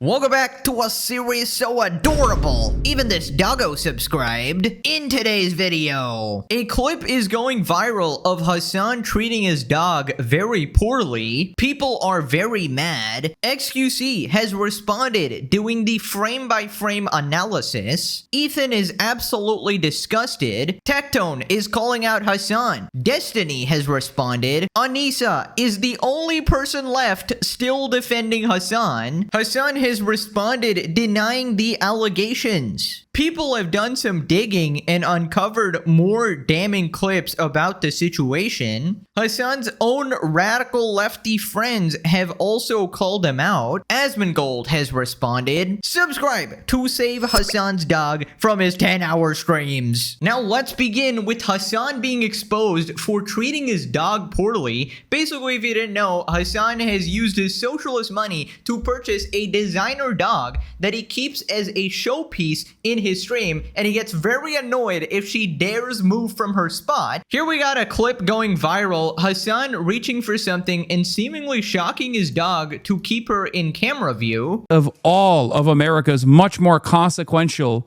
Welcome back to a series so adorable, even this doggo subscribed. In today's video, a clip is going viral of Hasan treating his dog very poorly. People are very mad. XQC has responded doing the frame-by-frame analysis. Ethan is absolutely disgusted. Tectone is calling out Hasan. Destiny has responded. Anissa is the only person left still defending Hasan. Hasan has responded denying the allegations. People have done some digging and uncovered more damning clips about the situation. Hasan's own radical lefty friends have also called him out. Asmongold has responded, "Subscribe to save Hasan's dog from his 10-hour streams." Now let's begin with Hasan being exposed for treating his dog poorly. Basically, if you didn't know, Hasan has used his socialist money to purchase a designer dog that he keeps as a showpiece in his stream, and he gets very annoyed if she dares move from her spot. Here we got a clip going viral, Hasan reaching for something and seemingly shocking his dog to keep her in camera view. Of all of America's much more consequential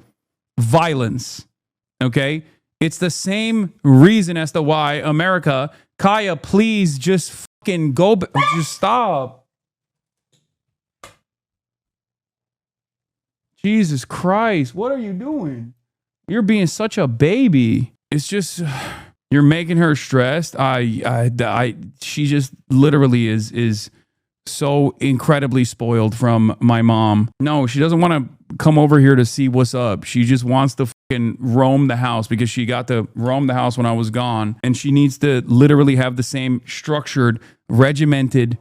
violence, okay? It's the same reason as to why America, Kaya, please just fucking go, just stop. Jesus Christ, what are you doing? You're being such a baby. It's just, you're making her stressed. She just literally is so incredibly spoiled from my mom. No, she doesn't want to come over here to see what's up. She just wants to fucking roam the house because she got to roam the house when I was gone. And she needs to literally have the same structured, regimented,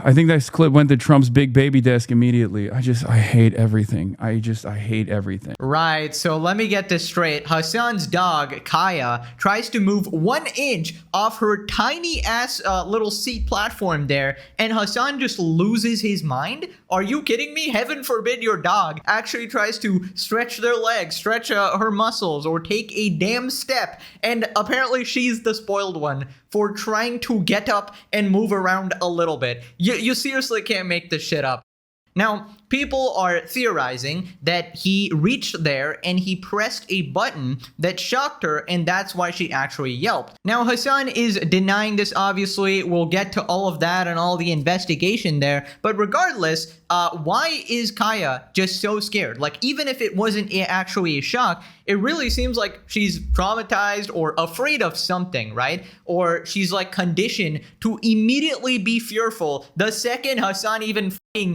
I think that clip went to Trump's big baby desk immediately. I hate everything. I hate everything. Right, so let me get this straight. Hasan's dog, Kaya, tries to move 1 inch off her tiny ass little seat platform there, and Hasan just loses his mind? Are you kidding me? Heaven forbid your dog actually tries to stretch their legs, stretch her muscles, or take a damn step, and apparently she's the spoiled one for trying to get up and move around a little bit. You seriously can't make this shit up. Now, people are theorizing that he reached there and he pressed a button that shocked her, and that's why she actually yelped. Now, Hasan is denying this, obviously. We'll get to all of that and all the investigation there. But regardless, why is Kaya just so scared? Like, even if it wasn't actually a shock, it really seems like she's traumatized or afraid of something, right? Or she's like conditioned to immediately be fearful the second Hasan even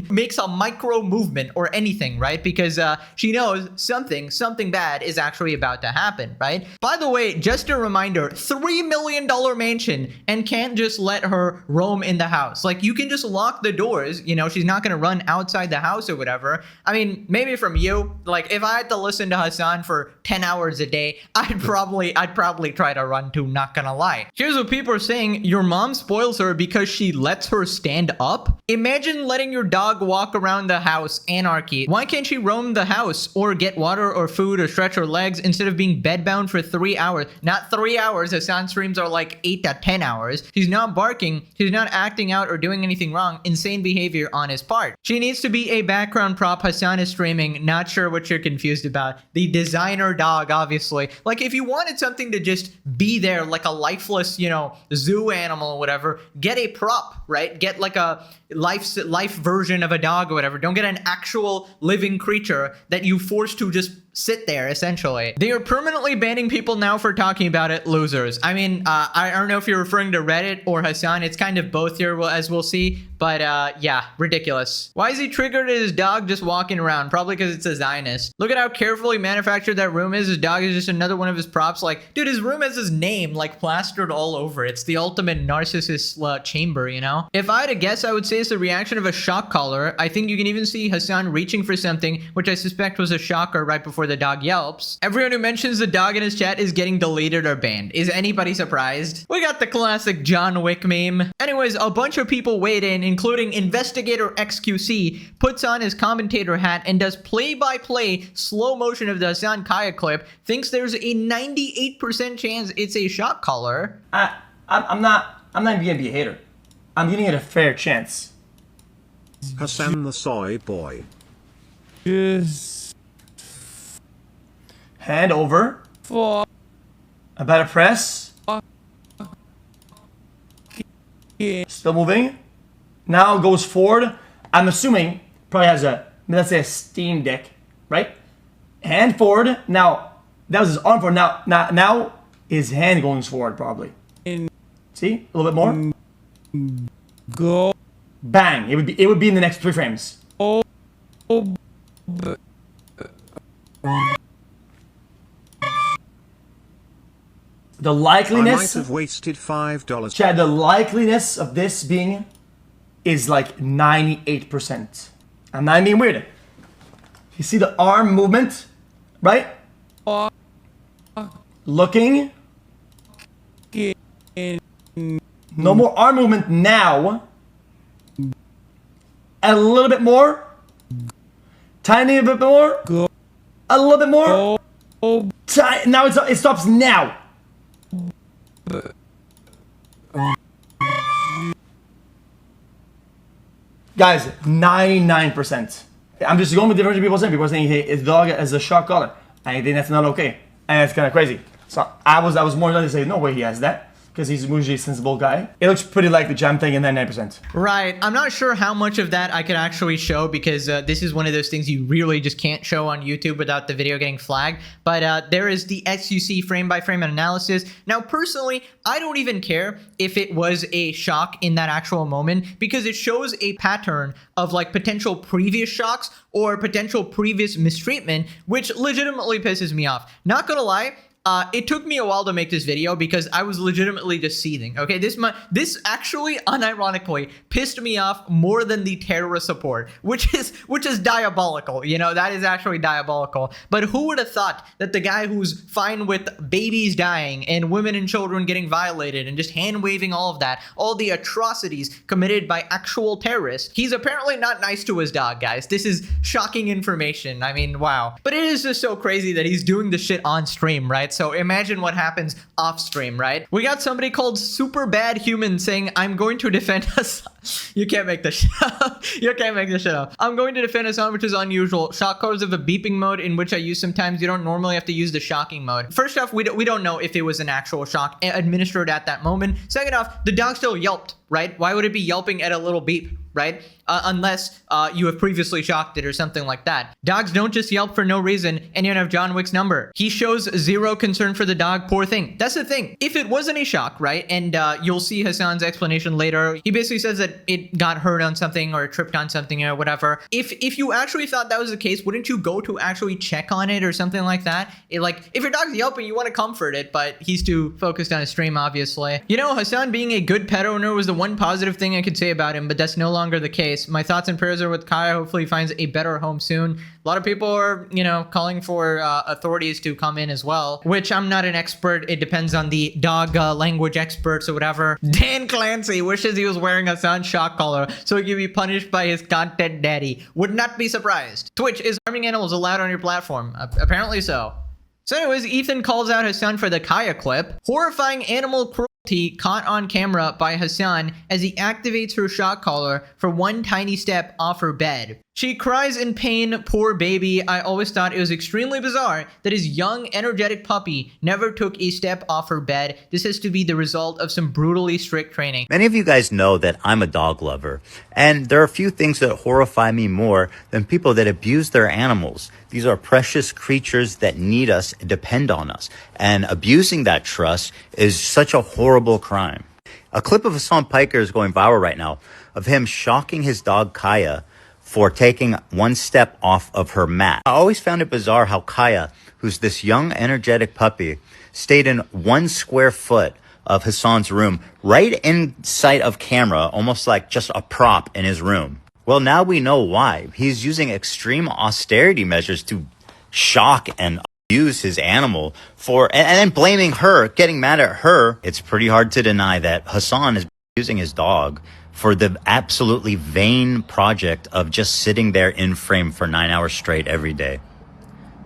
makes a micro movement or anything, right? Because she knows something bad is actually about to happen, right? By the way, just a reminder, $3 million mansion, and can't just let her roam in the house. Like, you can just lock the doors, you know, she's not gonna run outside the house or whatever. I mean, maybe from you, like if I had to listen to Hasan for 10 hours a day, I'd probably try to run too, not gonna lie. Here's what people are saying: your mom spoils her because she lets her stand up. Imagine letting your dog walk around the house, anarchy. Why can't she roam the house or get water or food or stretch her legs instead of being bedbound for 3 hours? Not 3 hours, Hasan streams are like 8 to 10 hours. She's not barking, she's not acting out or doing anything wrong. Insane behavior on his part. She needs to be a background prop. Hasan is streaming, not sure what you're confused about. The designer dog, obviously. Like, if you wanted something to just be there like a lifeless, you know, zoo animal or whatever, get a prop, right? Get like a life version of a dog or whatever. Don't get an actual living creature that you force to just sit there, essentially. They are permanently banning people now for talking about it. Losers. I mean, I don't know if you're referring to Reddit or Hasan. It's kind of both here, as we'll see. But yeah, ridiculous. Why is he triggered at his dog just walking around? Probably because it's a Zionist. Look at how carefully manufactured that room is. His dog is just another one of his props. Like, dude, his room has his name like plastered all over. It's the ultimate narcissist chamber, you know? If I had to guess, I would say it's the reaction of a shock collar. I think you can even see Hasan reaching for something, which I suspect was a shocker right before the dog yelps. Everyone who mentions the dog in his chat is getting deleted or banned. Is anybody surprised? We got the classic John Wick meme. Anyways, a bunch of people weighed in, including Investigator XQC, puts on his commentator hat and does play-by-play slow motion of the Hasan Kaya clip, thinks there's a 98% chance it's a shock collar. I'm not even gonna be a hater. I'm giving it a fair chance. Hasan the soy boy. Just Hand over. fuck. About to press. Still moving. Now goes forward. I'm assuming probably has let's say a Steam Deck, right? Hand forward. Now that was his arm forward. Now his hand going forward probably. See a little bit more. Go. Bang! It would be in the next 3 frames. Oh. The I might likeliness, have wasted $5. Chad, the likeliness of this being is like 98%. I'm not being weird. You see the arm movement, right? Looking. No more arm movement now. A little bit more. Tiny bit more. A little bit more. Now it stops now. Guys, 99%. I'm just going with different people saying. People are saying, hey, his dog has a shock collar. I think that's not okay. And it's kind of crazy. So I was more than to say, no way he has that. Because he's usually a sensible guy. It looks pretty like the jam thing and then 9%. Right. I'm not sure how much of that I could actually show because this is one of those things you really just can't show on YouTube without the video getting flagged. But there is the XUC frame-by-frame analysis. Now, personally, I don't even care if it was a shock in that actual moment because it shows a pattern of like potential previous shocks or potential previous mistreatment, which legitimately pisses me off. Not gonna lie. It took me a while to make this video because I was legitimately just seething. Okay, this actually unironically pissed me off more than the terrorist support, which is diabolical. You know, that is actually diabolical. But who would have thought that the guy who's fine with babies dying and women and children getting violated and just hand waving all of that, all the atrocities committed by actual terrorists, he's apparently not nice to his dog, guys. This is shocking information. I mean, wow. But it is just so crazy that he's doing the shit on stream, right? So imagine what happens off stream, right? We got somebody called Super Bad Human saying, I'm going to defend us. You can't make this shit up. You can't make this shit up. I'm going to defend Hasan, which is unusual. Shock collars have a beeping mode in which I use sometimes. You don't normally have to use the shocking mode. First off, we don't know if it was an actual shock administered at that moment. Second off, the dog still yelped, right? Why would it be yelping at a little beep, right? Unless you have previously shocked it or something like that. Dogs don't just yelp for no reason, and you don't have John Wick's number. He shows zero concern for the dog, poor thing. That's the thing. If it wasn't a shock, right, and you'll see Hasan's explanation later, he basically says that it got hurt on something or tripped on something or whatever. If you actually thought that was the case, wouldn't you go to actually check on it or something like that? Like, if your dog's yelping, you want to comfort it, but he's too focused on his stream, obviously. You know, Hasan being a good pet owner was the one positive thing I could say about him, but that's no longer the case. My thoughts and prayers are with Kaya. Hopefully he finds a better home soon. A lot of people are, you know, calling for authorities to come in as well, which I'm not an expert. It depends on the dog language experts or whatever. Dan Clancy wishes he was wearing Hasan's shock collar so he could be punished by his content daddy. Would not be surprised. Twitch, is harming animals allowed on your platform? Apparently so. So anyways, Ethan calls out Hasan for the Kaya clip. Horrifying animal cruelty caught on camera by Hasan as he activates her shock collar for one tiny step off her bed. She cries in pain, poor baby. I always thought it was extremely bizarre that his young, energetic puppy never took a step off her bed. This has to be the result of some brutally strict training. Many of you guys know that I'm a dog lover, and there are a few things that horrify me more than people that abuse their animals. These are precious creatures that need us, depend on us, and abusing that trust is such a horrible crime. A clip of Hasan Piker is going viral right now of him shocking his dog Kaya for taking one step off of her mat. I always found it bizarre how Kaya, who's this young, energetic puppy, stayed in 1 square foot of Hasan's room, right in sight of camera, almost like just a prop in his room. Well, now we know why. He's using extreme austerity measures to shock and abuse his animal and then blaming her, getting mad at her. It's pretty hard to deny that Hasan is using his dog for the absolutely vain project of just sitting there in frame for 9 hours straight every day.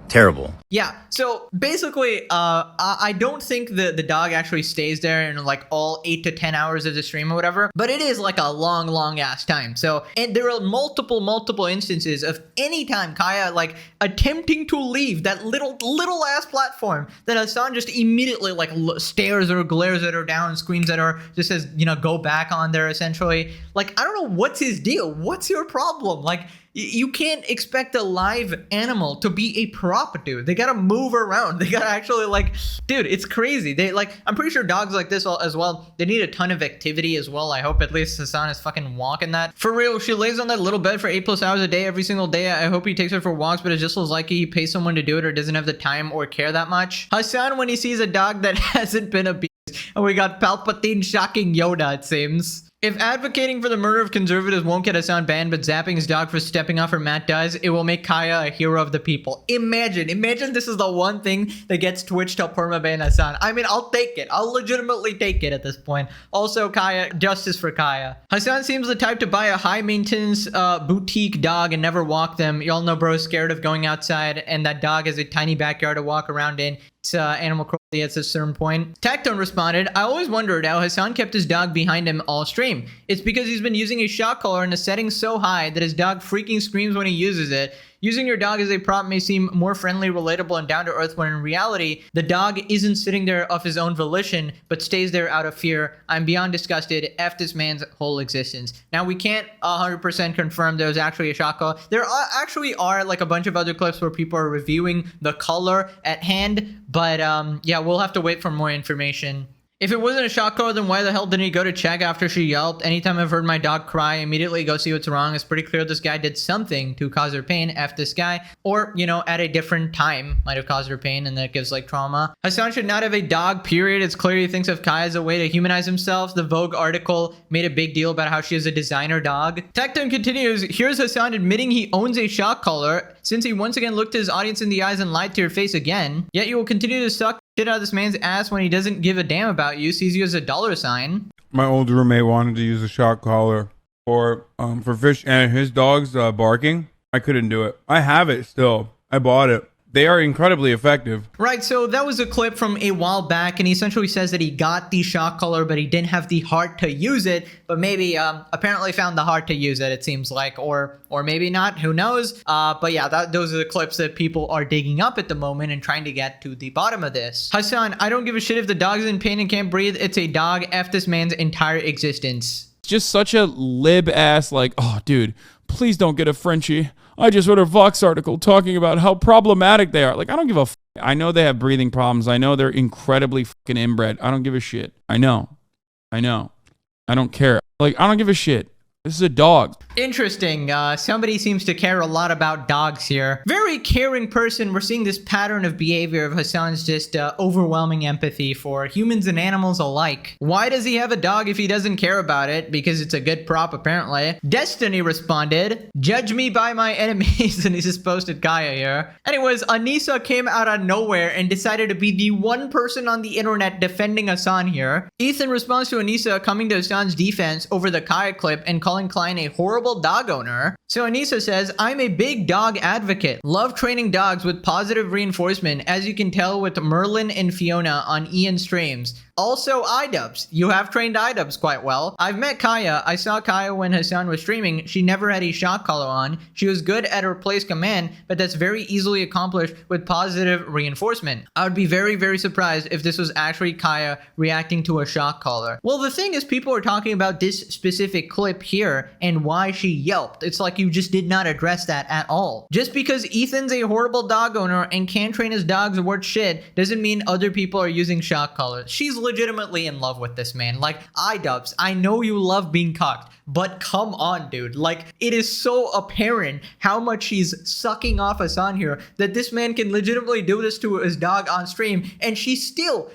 Terrible. Yeah, so basically, I don't think the dog actually stays there in like all 8 to 10 hours of the stream or whatever, but it is like a long ass time. So, and there are multiple instances of any time Kaya like attempting to leave that little ass platform that Hasan just immediately like stares or glares at her down, screams at her, just says, you know, go back on there essentially. Like, I don't know what's his deal. What's your problem? Like, you can't expect a live animal to be a prop, dude. They gotta move around. They gotta actually like, dude, it's crazy. They like, I'm pretty sure dogs like this as well, they need a ton of activity as well. I hope at least Hasan is fucking walking that. For real, she lays on that little bed for 8+ hours a day every single day. I hope he takes her for walks, but it just feels like he pays someone to do it or doesn't have the time or care that much. Hasan, when he sees a dog that hasn't been abused, and we got Palpatine shocking Yoda, it seems. If advocating for the murder of conservatives won't get Hasan banned, but zapping his dog for stepping off her mat does, it will make Kaya a hero of the people. Imagine this is the one thing that gets Twitch to permaban Hasan. I mean, I'll take it. I'll legitimately take it at this point. Also, Kaya, justice for Kaya. Hasan seems the type to buy a high maintenance boutique dog and never walk them. Y'all know bro's scared of going outside, and that dog has a tiny backyard to walk around in. It's animal cruelty at a certain point. Tactone responded, I always wondered how Hasan kept his dog behind him all stream. It's because he's been using a shock collar in a setting so high that his dog freaking screams when he uses it. Using your dog as a prop may seem more friendly, relatable, and down to earth when in reality, the dog isn't sitting there of his own volition, but stays there out of fear. I'm beyond disgusted. F this man's whole existence. Now, we can't 100% confirm there was actually a shock collar. There actually are like a bunch of other clips where people are reviewing the collar at hand, but yeah, we'll have to wait for more information. If it wasn't a shock collar, then why the hell didn't he go to check after she yelped? Anytime I've heard my dog cry, immediately go see what's wrong. It's pretty clear this guy did something to cause her pain. F this guy. Or, you know, at a different time might have caused her pain, and that gives like trauma. Hasan should not have a dog, period. It's clear he thinks of Kai as a way to humanize himself. The Vogue article made a big deal about how she is a designer dog. Tecton continues, here's Hasan admitting he owns a shock collar, since he once again looked his audience in the eyes and lied to your face again. Yet you will continue to suck shit out of this man's ass when he doesn't give a damn about you, sees you as a dollar sign. My old roommate wanted to use a shock collar for fish, and his dog's barking. I couldn't do it. I have it still. I bought it. They are incredibly effective. Right, so that was a clip from a while back, and he essentially says that he got the shock collar, but he didn't have the heart to use it, but maybe apparently found the heart to use it, it seems like, or maybe not, who knows. But yeah, those are the clips that people are digging up at the moment and trying to get to the bottom of this. Hasan, I don't give a shit if the dog's in pain and can't breathe. It's a dog. F this man's entire existence. It's just such a lib ass, like, oh, dude, please don't get a Frenchie. I just read a Vox article talking about how problematic they are. Like, I don't give a f. I know they have breathing problems. I know they're incredibly fucking inbred. I don't give a shit. I know. I don't care. Like, I don't give a shit. This is a dog. Interesting. Somebody seems to care a lot about dogs here. Very caring person. We're seeing this pattern of behavior of Hasan's just overwhelming empathy for humans and animals alike. Why does he have a dog if he doesn't care about it? Because it's a good prop, apparently. Destiny responded, judge me by my enemies, and he just posted Kaya here. Anyways, Anissa came out of nowhere and decided to be the one person on the internet defending Hasan here. Ethan responds to Anissa coming to Hasan's defense over the Kaya clip and calling Klein a horrible dog owner. So Anissa says, I'm a big dog advocate. Love training dogs with positive reinforcement, as you can tell with Merlin and Fiona on Ian streams. Also, iDubbbz. You have trained iDubbbz quite well. I've met Kaya. I saw Kaya when Hasan was streaming. She never had a shock collar on. She was good at her place command, but that's very easily accomplished with positive reinforcement. I would be very, very surprised if this was actually Kaya reacting to a shock collar. Well, the thing is, people are talking about this specific clip here and why she yelped. It's like you just did not address that at all. Just because Ethan's a horrible dog owner and can't train his dogs worth shit doesn't mean other people are using shock collars. She's legitimately in love with this man. Like, iDubbbz, I know you love being cocked, but come on, dude. Like, it is so apparent how much she's sucking off Hasan here that this man can legitimately do this to his dog on stream, and she still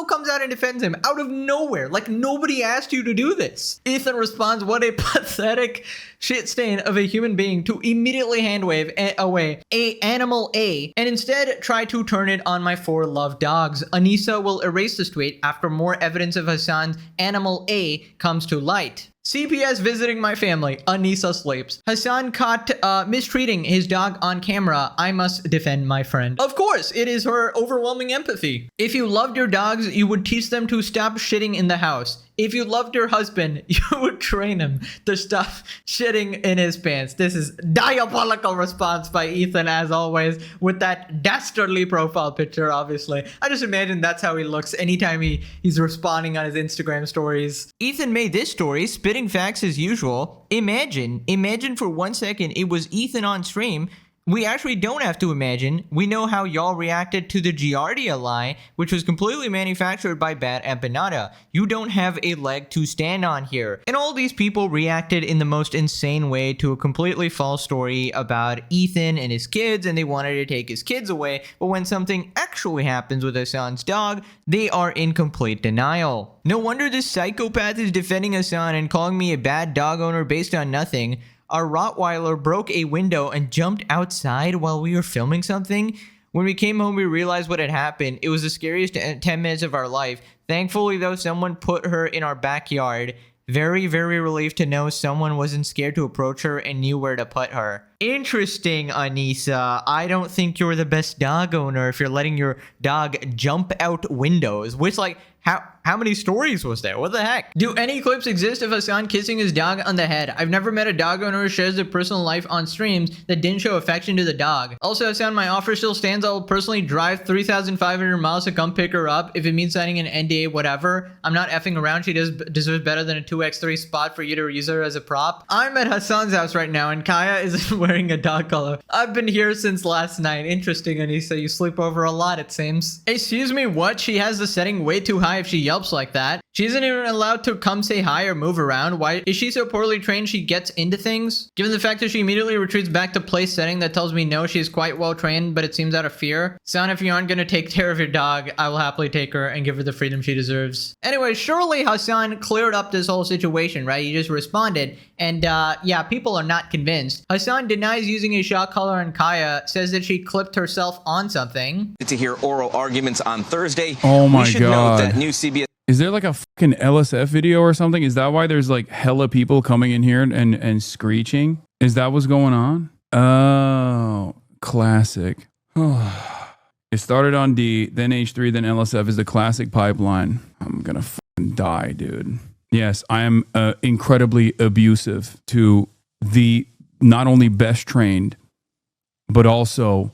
comes out and defends him out of nowhere. Like, nobody asked you to do this. Ethan responds, what a pathetic shit stain of a human being to immediately hand wave away a animal A and instead try to turn it on my four loved dogs. Anissa will erase this tweet after more evidence of Hasan's animal A comes to light. CPS visiting my family. Anissa sleeps. Hasan caught mistreating his dog on camera. I must defend my friend. Of course, it is her overwhelming empathy. If you loved your dogs, you would teach them to stop shitting in the house. If you loved your husband, you would train him to stop shitting in his pants. This is diabolical response by Ethan, as always, with that dastardly profile picture, obviously. I just imagine that's how he looks anytime he's responding on his Instagram stories. Ethan made this story, spitting facts as usual. Imagine for 1 second it was Ethan on stream. We actually don't have to imagine. We know how y'all reacted to the Giardia lie, which was completely manufactured by Bat Empanada. You don't have a leg to stand on here. And all these people reacted in the most insane way to a completely false story about Ethan and his kids, and they wanted to take his kids away. But when something actually happens with Hasan's dog, they are in complete denial. No wonder this psychopath is defending Hasan and calling me a bad dog owner based on nothing. Our Rottweiler broke a window and jumped outside while we were filming something. When we came home, we realized what had happened. It was the scariest 10 minutes of our life. Thankfully, though, someone put her in our backyard. Very, very relieved to know someone wasn't scared to approach her and knew where to put her. Interesting, Anissa. I don't think you're the best dog owner if you're letting your dog jump out windows. Which, like, how many stories was there? What the heck? Do any clips exist of Hasan kissing his dog on the head? I've never met a dog owner who shares their personal life on streams that didn't show affection to the dog. Also, Hasan, my offer still stands. I will personally drive 3,500 miles to come pick her up. If it means signing an NDA, whatever. I'm not effing around. She deserves better than a 2x3 spot for you to use her as a prop. I'm at Hasan's house right now, and Kaya isn't wearing a dog collar. I've been here since last night. Interesting, Anissa. You sleep over a lot, it seems. Excuse me, what? She has the setting way too high if she yelps like that. She isn't even allowed to come say hi or move around. Why is she so poorly trained she gets into things? Given the fact that she immediately retreats back to place setting, that tells me no, she's quite well trained, but it seems out of fear. Son, if you aren't gonna take care of your dog, I will happily take her and give her the freedom she deserves. Anyway, surely Hasan cleared up this whole situation, right? He just responded, and yeah, people are not convinced. Hasan denies using a shock collar on Kaya, says that she clipped herself on something. To hear oral arguments on Thursday. Oh my we should God. note that new CBS Is there like a fucking LSF video or something? Is that why there's like hella people coming in here and screeching? Is that what's going on? Oh, classic. It started on D, then H3, then LSF is the classic pipeline. I'm gonna fucking die, dude. Yes, I am incredibly abusive to the not only best trained, but also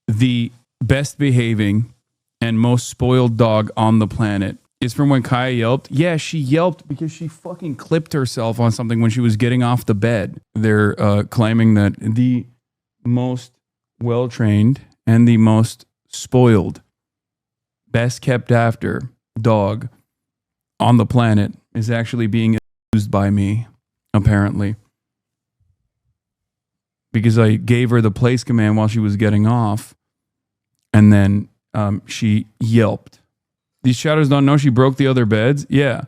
the best behaving and most spoiled dog on the planet. Is from when Kaya yelped. Yeah, she yelped because she fucking clipped herself on something when she was getting off the bed. They're claiming that the most well-trained and the most spoiled, best kept after dog on the planet is actually being abused by me, apparently. Because I gave her the place command while she was getting off, and then she yelped. These shadows don't know she broke the other beds? Yeah.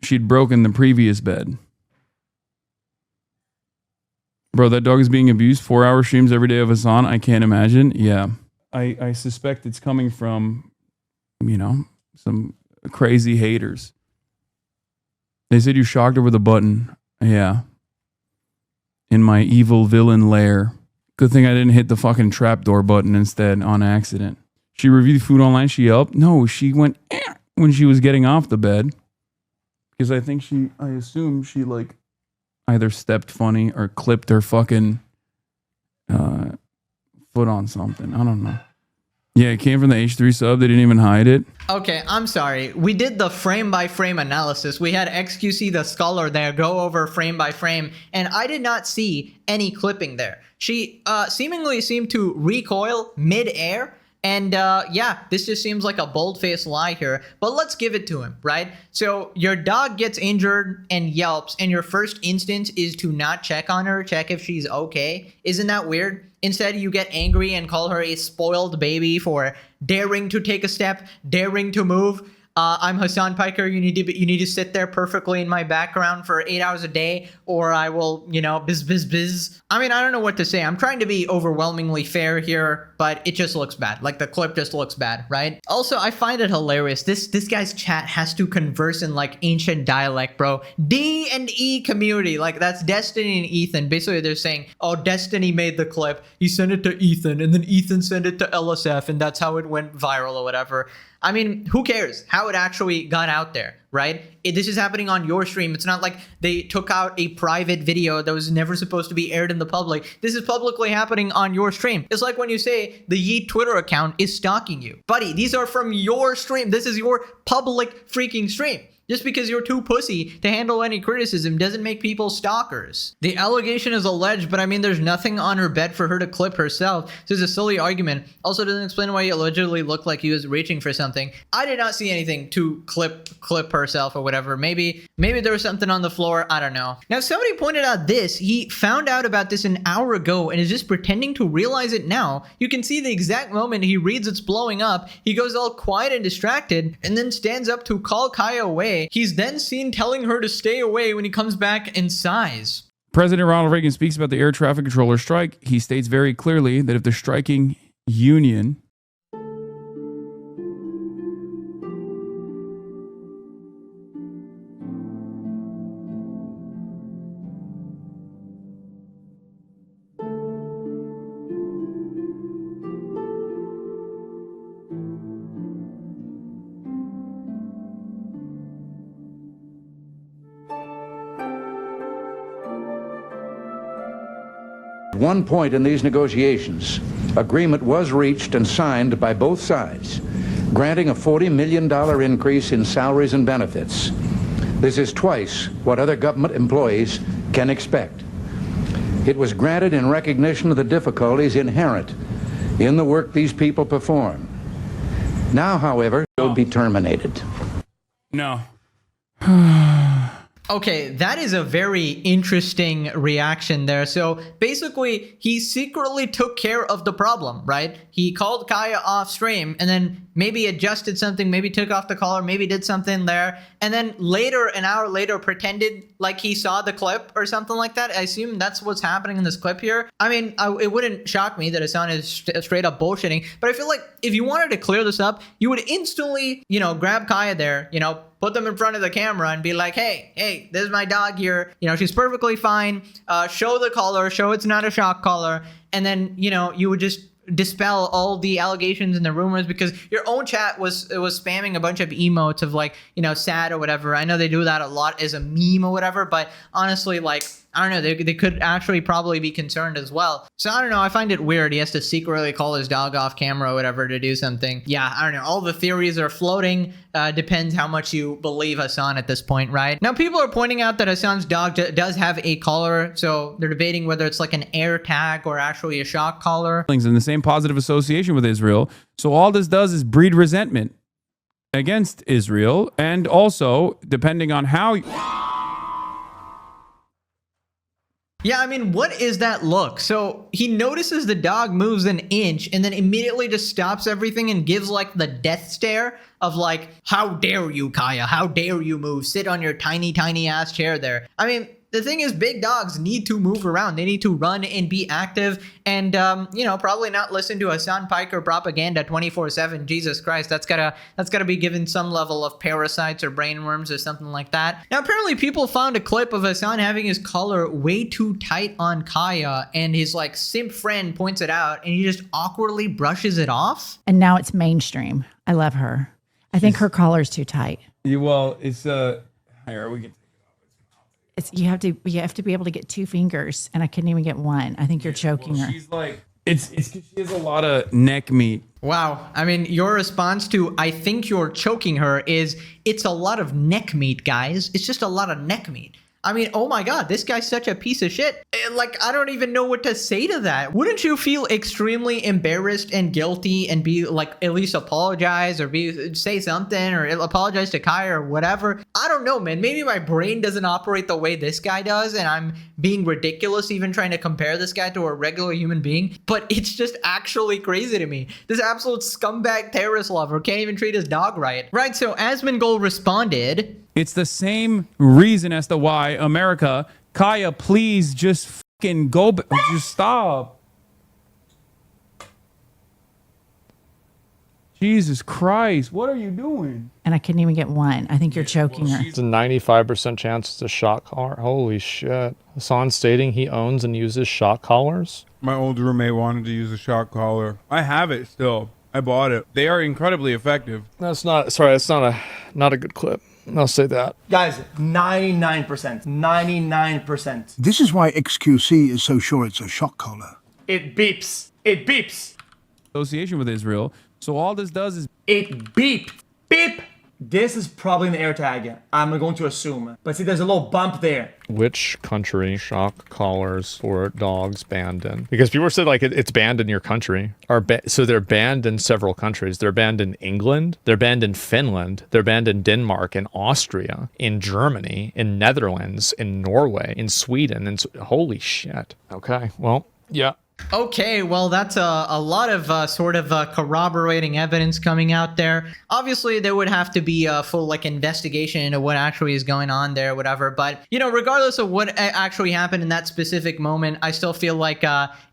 She'd broken the previous bed. Bro, that dog is being abused. 4-hour streams every day of Hasan. I can't imagine. Yeah. I suspect it's coming from, you know, some crazy haters. They said you shocked her with a button. Yeah. In my evil villain lair. Good thing I didn't hit the fucking trapdoor button instead on accident. She reviewed food online. She yelped. No, she went when she was getting off the bed. Because I assume she like either stepped funny or clipped her fucking foot on something. I don't know. Yeah, it came from the H3 sub. They didn't even hide it. Okay, I'm sorry. We did the frame by frame analysis. We had XQC the scholar there go over frame by frame, and I did not see any clipping there. She seemingly seemed to recoil mid-air. And yeah, this just seems like a bold-faced lie here, but let's give it to him, right? So your dog gets injured and yelps, and your first instinct is to not check on her, check if she's okay. Isn't that weird? Instead, you get angry and call her a spoiled baby for daring to take a step, daring to move. I'm Hasan Piker. You need to sit there perfectly in my background for 8 hours a day, or I will, biz. I mean, I don't know what to say. I'm trying to be overwhelmingly fair here, but it just looks bad. Like, the clip just looks bad, right? Also, I find it hilarious. This guy's chat has to converse in like ancient dialect, bro. D and E community, like that's Destiny and Ethan. Basically, they're saying, oh, Destiny made the clip. He sent it to Ethan, and then Ethan sent it to LSF, and that's how it went viral or whatever. I mean, who cares how it actually got out there, right? This is happening on your stream. It's not like they took out a private video that was never supposed to be aired in the public. This is publicly happening on your stream. It's like when you say the Yeet Twitter account is stalking you. Buddy, these are from your stream. This is your public freaking stream. Just because you're too pussy to handle any criticism doesn't make people stalkers. The allegation is alleged, but I mean, there's nothing on her bed for her to clip herself. So it's a silly argument. Also doesn't explain why he allegedly looked like he was reaching for something. I did not see anything to clip herself or whatever. Maybe there was something on the floor. I don't know. Now, somebody pointed out this. He found out about this an hour ago and is just pretending to realize it now. You can see the exact moment he reads it's blowing up. He goes all quiet and distracted and then stands up to call Kaya away. He's then seen telling her to stay away when he comes back and sighs. President Ronald Reagan speaks about the air traffic controller strike. He states very clearly that if the striking union At one point in these negotiations, agreement was reached and signed by both sides, granting a $40 million increase in salaries and benefits. This is twice what other government employees can expect. It was granted in recognition of the difficulties inherent in the work these people perform. Now, however, it will be terminated. No. Okay, that is a very interesting reaction there. So basically, he secretly took care of the problem, right? He called Kaya off stream and then maybe adjusted something, maybe took off the caller, maybe did something there. And then later, an hour later, pretended like he saw the clip or something like that. I assume that's what's happening in this clip here. I mean, it wouldn't shock me that Hasan is straight up bullshitting. But I feel like if you wanted to clear this up, you would instantly, grab Kaya there, put them in front of the camera and be like, hey, this is my dog here. She's perfectly fine. Show the collar, show it's not a shock collar. And then, you would just dispel all the allegations and the rumors, because your own chat was spamming a bunch of emotes of like, sad or whatever. I know they do that a lot as a meme or whatever, but honestly, like, I don't know, they could actually probably be concerned as well. So I don't know, I find it weird. He has to secretly call his dog off camera or whatever to do something. Yeah, I don't know, all the theories are floating. Depends how much you believe Hasan at this point, right? Now, people are pointing out that Hasan's dog does have a collar, so they're debating whether it's like an air tag or actually a shock collar. In the same positive association with Israel. So all this does is breed resentment against Israel, and also, depending on how... Yeah, I mean, what is that look? So he notices the dog moves an inch and then immediately just stops everything and gives like the death stare of like, how dare you, Kaya? How dare you move? Sit on your tiny, tiny ass chair there. I mean, the thing is, big dogs need to move around. They need to run and be active and, probably not listen to Hasan Piker propaganda 24/7. Jesus Christ, that's gotta be given some level of parasites or brainworms or something like that. Now, apparently people found a clip of Hasan having his collar way too tight on Kaya, and his like simp friend points it out and he just awkwardly brushes it off. And now it's mainstream. I love her. I think her collar's too tight. Well, it's here we get. You have to be able to get two fingers, and I couldn't even get one. I think you're choking her. She's like, it's because she has a lot of neck meat. Wow. I mean, your response to I think you're choking her is, it's a lot of neck meat, guys. It's just a lot of neck meat. I mean, oh my God, this guy's such a piece of shit. Like, I don't even know what to say to that. Wouldn't you feel extremely embarrassed and guilty and be like, at least apologize or say something or apologize to Kai or whatever? I don't know, man. Maybe my brain doesn't operate the way this guy does and I'm being ridiculous even trying to compare this guy to a regular human being. But it's just actually crazy to me. This absolute scumbag terrorist lover can't even treat his dog right. Right, so Asmongold responded, It's the same reason as to why America, Kaya, please just fucking go, just stop. Jesus Christ, what are you doing? And I couldn't even get one. I think you're choking her. It's a 95% chance it's a shock collar. Holy shit. Hasan stating he owns and uses shock collars. My old roommate wanted to use a shock collar. I have it still. I bought it. They are incredibly effective. That's not a good clip. I'll say that. Guys, 99%. 99%. This is why XQC is so sure it's a shock collar. It beeps. It beeps. Association with Israel. So all this does is It beeped. Beep. This is probably an AirTag. I'm going to assume. But see, there's a little bump there. Which country shock collars for dogs banned in? Because people said like it's banned in your country. So they're banned in several countries. They're banned in England. They're banned in Finland. They're banned in Denmark, in Austria, in Germany, in Netherlands, in Norway, in Sweden. And holy shit. Okay, well, yeah. okay, well, that's a lot of sort of corroborating evidence coming out there. Obviously, there would have to be a full like investigation into what actually is going on there, whatever. But you know, regardless of what actually happened in that specific moment, I still feel like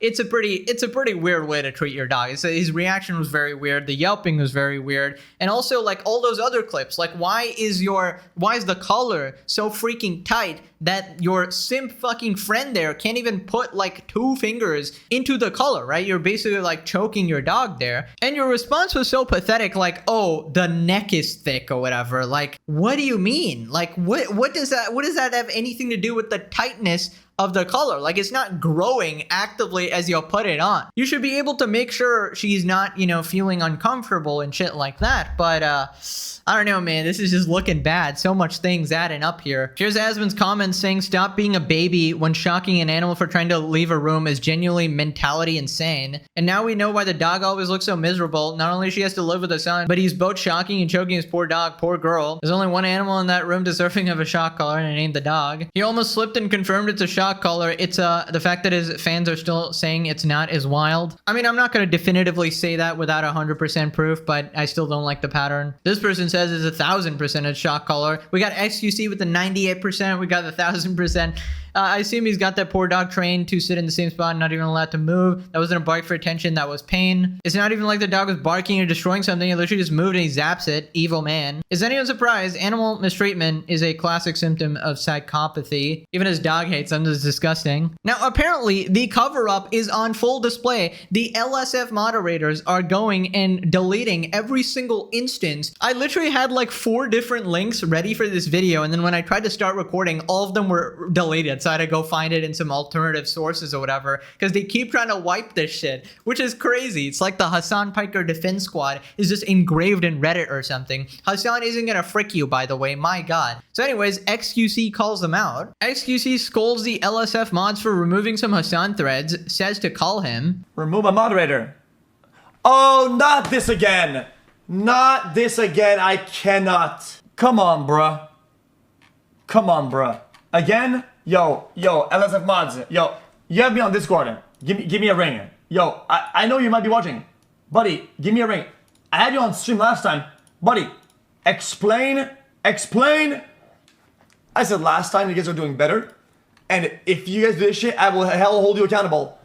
it's a pretty weird way to treat your dog. His reaction was very weird. The yelping was very weird, and also like all those other clips. Like, why is the collar so freaking tight that your simp fucking friend there can't even put like 2 fingers into the collar, right? You're basically like choking your dog there. And your response was so pathetic, like, oh, the neck is thick or whatever. Like, what do you mean? Like, what does that have anything to do with the tightness of the collar? Like, it's not growing actively as you put it on. You should be able to make sure she's not, you know, feeling uncomfortable and shit like that. But I don't know, man. This is just looking bad. So much things adding up here. Here's Asmon's comments saying, stop being a baby when shocking an animal for trying to leave a room is genuinely mentality insane. And now we know why the dog always looks so miserable. Not only she has to live with the son, but he's both shocking and choking his poor dog, poor girl. There's only one animal in that room deserving of a shock collar, and I named the dog. He almost slipped and confirmed it's a shock collar. It's the fact that his fans are still saying it's not is wild. I mean, I'm not going to definitively say that without 100% proof, but I still don't like the pattern. This person says it's 1,000% a shock collar. We got XQC with the 98%. We got the 1,000%. I assume he's got that poor dog trained to sit in the same spot and not even allowed to move. That wasn't a bark for attention. That was pain. It's not even like the dog was barking or destroying something. He literally just moved and he zaps it. Evil man. Is anyone surprised? Animal mistreatment is a classic symptom of psychopathy. Even his dog hates them. This is disgusting. Now, apparently, the cover-up is on full display. The LSF moderators are going and deleting every single instance. I literally had like 4 different links ready for this video, and then when I tried to start recording, all of them were deleted. So I had to go find it in some alternative sources or whatever, because they keep trying to wipe this shit, which is crazy. It's like the Hasan Piker Defense Squad is just engraved in Reddit or something. Hasan isn't gonna frick you, by the way, my god. So anyways, XQC calls them out. XQC scolds the LSF mods for removing some Hasan threads, says to call him. Remove a moderator. Oh, not this again. Not this again. I cannot. Come on, bruh. Come on, bruh. Again? Yo, LSF mods. Yo, you have me on Discord. Give me a ring. Yo, I know you might be watching. Buddy, give me a ring. I had you on stream last time. Buddy, explain. I said last time you guys are doing better. And if you guys do this shit, I will hell hold you accountable.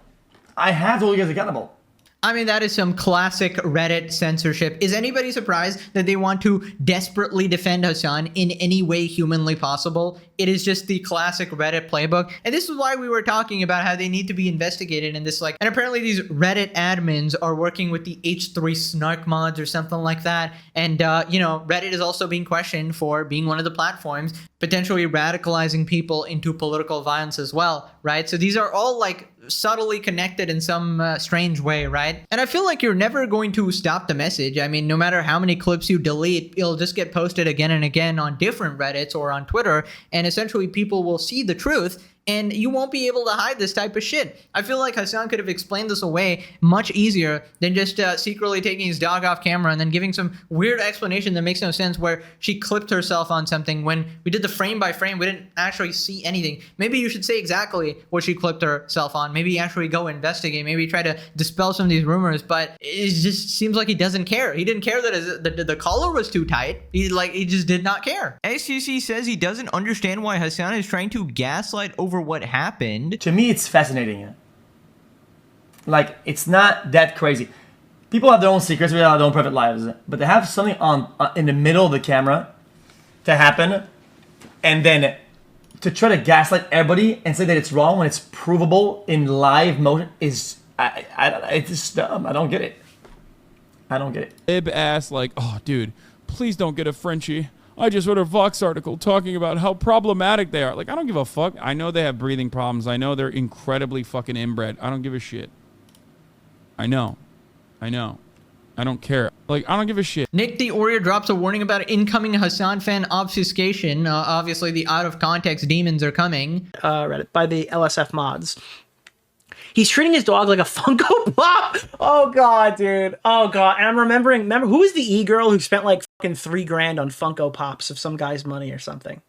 I have to hold you guys accountable. I mean, that is some classic Reddit censorship. Is anybody surprised that they want to desperately defend Hasan in any way humanly possible? It is just the classic Reddit playbook. And this is why we were talking about how they need to be investigated in this, like, and apparently these Reddit admins are working with the H3 snark mods or something like that. And, you know, Reddit is also being questioned for being one of the platforms potentially radicalizing people into political violence as well, right? So these are all like subtly connected in some strange way, right? And I feel like you're never going to stop the message. I mean, no matter how many clips you delete, it'll just get posted again and again on different Reddits or on Twitter, and essentially people will see the truth, and you won't be able to hide this type of shit. I feel like Hasan could have explained this away much easier than just secretly taking his dog off camera and then giving some weird explanation that makes no sense, where she clipped herself on something. When we did the frame by frame, we didn't actually see anything. Maybe you should say exactly what she clipped herself on. Maybe actually go investigate. Maybe try to dispel some of these rumors, but it just seems like he doesn't care. He didn't care that the collar was too tight. He just did not care. SCC says he doesn't understand why Hasan is trying to gaslight over what happened. To me, it's fascinating. Like, it's not that crazy. People have their own secrets, we have their own private lives, but to have something on in the middle of the camera to happen, and then to try to gaslight everybody and say that it's wrong when it's provable in live motion is, it's just dumb. I don't get it. I don't get it. Ib asked, like, oh, dude, please don't get a Frenchie. I just wrote a Vox article talking about how problematic they are. Like, I don't give a fuck. I know they have breathing problems. I know they're incredibly fucking inbred. I don't give a shit. I know. I don't care. Like, I don't give a shit. Nick the Warrior drops a warning about incoming Hasan fan obfuscation. Obviously, the out-of-context demons are coming. Reddit by the LSF mods. He's treating his dog like a Funko Pop. Oh god, dude. Oh god. And I'm remember who was the e-girl who spent like fucking $3,000 on Funko Pops of some guy's money or something?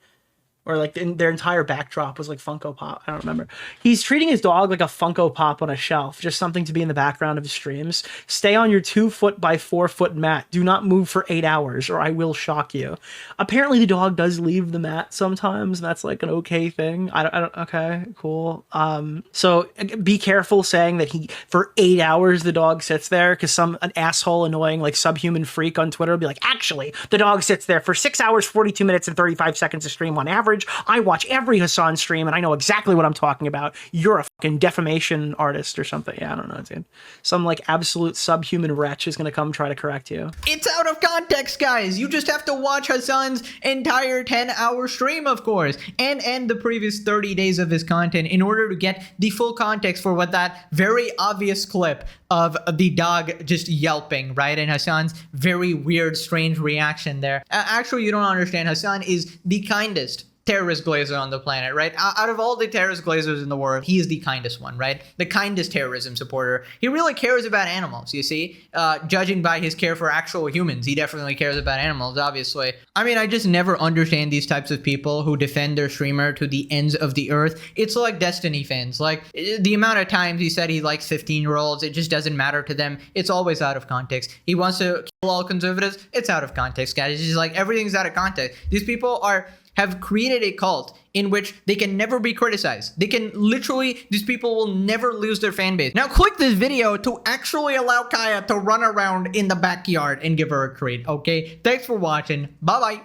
Or like their entire backdrop was like Funko Pop. I don't remember. He's treating his dog like a Funko Pop on a shelf, just something to be in the background of his streams. Stay on your 2-foot by 4-foot mat. Do not move for 8 hours or I will shock you. Apparently the dog does leave the mat sometimes. And that's like an okay thing. I don't okay, cool. So be careful saying that for 8 hours the dog sits there, because an asshole annoying like subhuman freak on Twitter will be like, actually, the dog sits there for 6 hours, 42 minutes and 35 seconds a stream on average. I watch every Hasan stream and I know exactly what I'm talking about. You're a fucking defamation artist or something. Yeah, I don't know, dude. Some like absolute subhuman wretch is gonna come try to correct you. It's out of context, guys. You just have to watch Hasan's entire 10-hour stream, of course, and the previous 30 days of his content in order to get the full context for what that very obvious clip of the dog just yelping, right? And Hasan's very weird, strange reaction there. Actually, you don't understand. Hasan is the kindest terrorist glazer on the planet, right? Out of all the terrorist glazers in the world, he is the kindest one, right? The kindest terrorism supporter. He really cares about animals, you see? Judging by his care for actual humans, he definitely cares about animals, obviously. I mean, I just never understand these types of people who defend their streamer to the ends of the earth. It's like Destiny fans. Like, the amount of times he said he likes 15-year-olds, it just doesn't matter to them. It's always out of context. He wants to kill all conservatives. It's out of context, guys. It's just like, everything's out of context. These people have created a cult in which they can never be criticized. They can literally, these people will never lose their fan base. Now click this video to actually allow Kaya to run around in the backyard and give her a treat, okay? Thanks for watching. Bye-bye.